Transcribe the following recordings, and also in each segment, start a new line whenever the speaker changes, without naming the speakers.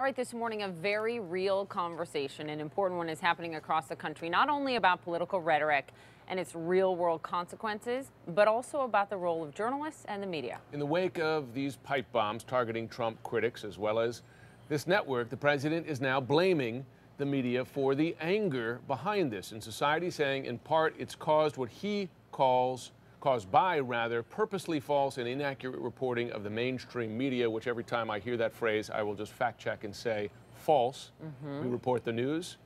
All right, this morning, a very real conversation, an important one, is happening across the country, not only about political rhetoric and its real world consequences, but also about the role of journalists and the media.
In the wake of these pipe bombs targeting Trump critics, as well as this network, the president is now blaming the media for the anger behind this. And society saying, in part, it's caused by purposely false and inaccurate reporting of the mainstream media, which every time I hear that phrase, I will just fact check and say false. We report the news,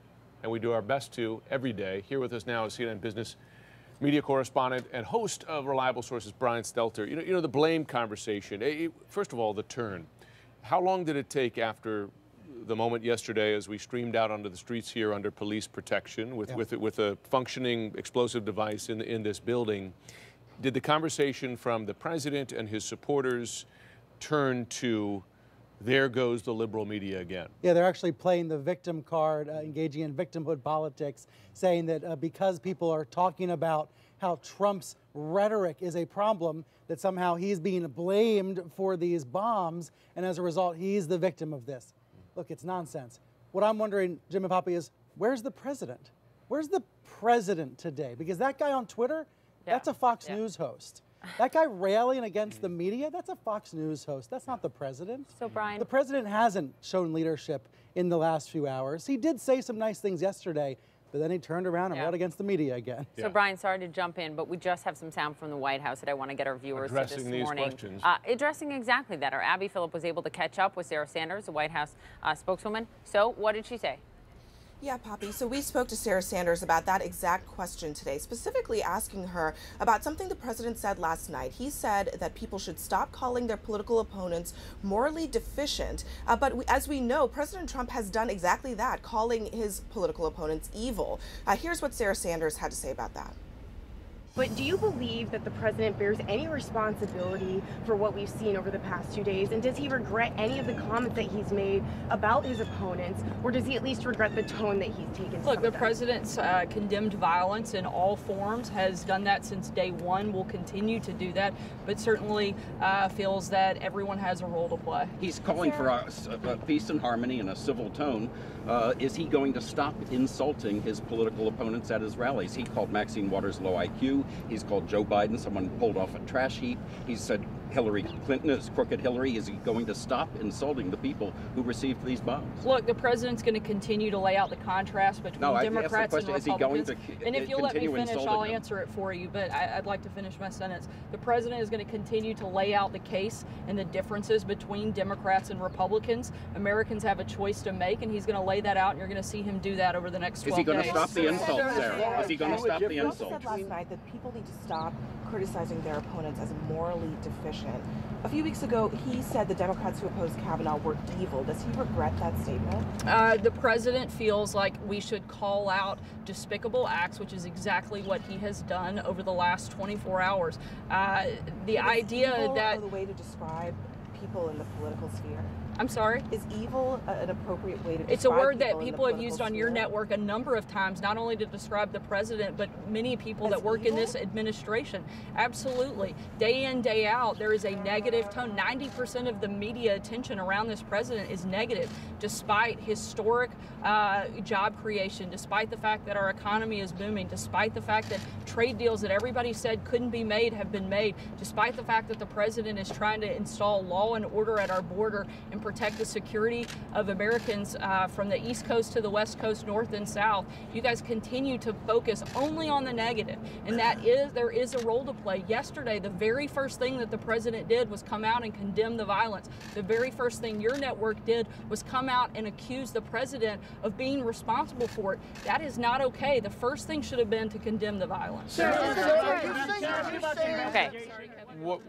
and we do our best to every day. Here with us now is CNN business media correspondent and host of Reliable Sources, Brian Stelter. You know the blame conversation. First of all, the turn. How long did it take after the moment yesterday as we streamed out onto the streets here under police protection with a functioning explosive device in this building? Did the conversation from the president and his supporters turn to, there goes the liberal media again?
Yeah, they're actually playing the victim card, engaging in victimhood politics, saying that because people are talking about how Trump's rhetoric is a problem, that somehow he's being blamed for these bombs, and as a result, he's the victim of this. Look, it's nonsense. What I'm wondering, Jim and Poppy, is where's the president? Where's the president today? Because that guy on Twitter, that's a Fox News host. That guy railing against the media, that's a Fox News host. That's not the president.
So, Brian,
the president hasn't shown leadership in the last few hours. He did say some nice things yesterday, but then he turned around and railed against the media again.
So, Brian, sorry to jump in, but we just have some sound from the White House that I want to get our viewers to this morning. Addressing exactly that. Our Abby Phillip was able to catch up with Sarah Sanders, the White House spokeswoman. So, what did she say?
Yeah, Poppy. So we spoke to Sarah Sanders about that exact question today, specifically asking her about something the president said last night. He said that people should stop calling their political opponents morally deficient. As we know, President Trump has done exactly that, calling his political opponents evil. Here's what Sarah Sanders had to say about that.
But do you believe that the president bears any responsibility for what we've seen over the past 2 days? And does he regret any of the comments that he's made about his opponents? Or does he at least regret the tone that he's taken?
Look, the president's condemned violence in all forms, has done that since day one, will continue to do that, but certainly feels that everyone has a role to play.
He's calling for peace and harmony and a civil tone. Is he going to stop insulting his political opponents at his rallies? He called Maxine Waters low IQ. He's called Joe Biden someone pulled off a trash heap. He said Hillary Clinton is crooked Hillary. Is he going to stop insulting the people who received these bombs?
Look, the president's going to continue to lay out the contrast between Democrats and Republicans. And if you'll let me finish, I'll answer it for you, but I'd like to finish my sentence. The president is going to continue to lay out the case and the differences between Democrats and Republicans. Americans have a choice to make, and he's going to lay that out, and you're going to see him do that over the next 12 days.
Is he going to stop the insults, Sarah? Is he going to stop the insults?
He said last night that people need to stop criticizing their opponents as morally deficient. A few weeks ago, he said the Democrats who opposed Kavanaugh were evil. Does he regret that statement?
The president feels like we should call out despicable acts, which is exactly what he has done over the last 24 hours. The idea that
the way to describe people in the political sphere.
I'm sorry?
Is evil an appropriate way to describe
It's a word that people have used on
sphere?
your network a number of times, not only to describe the president, but many people that work in this administration. Absolutely. Day in, day out, there is a negative tone. 90% of the media attention around this president is negative, despite historic job creation, despite the fact that our economy is booming, despite the fact that trade deals that everybody said couldn't be made have been made, despite the fact that the president is trying to install law and order at our border and protect the security of Americans from the East Coast to the West Coast, North and South. You guys continue to focus only on the negative, and there is a role to play. Yesterday, the very first thing that the president did was come out and condemn the violence. The very first thing your network did was come out and accuse the president of being responsible for it. That is not okay. The first thing should have been to condemn the violence.
Okay.
What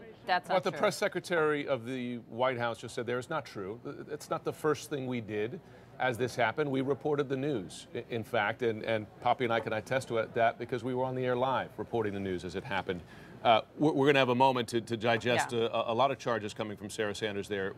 the press secretary of the White House just said there is not true. It's not the first thing we did as this happened. We reported the news, in fact, and Poppy and I can attest to that because we were on the air live reporting the news as it happened. We're going to have a moment to digest a lot of charges coming from Sarah Sanders there.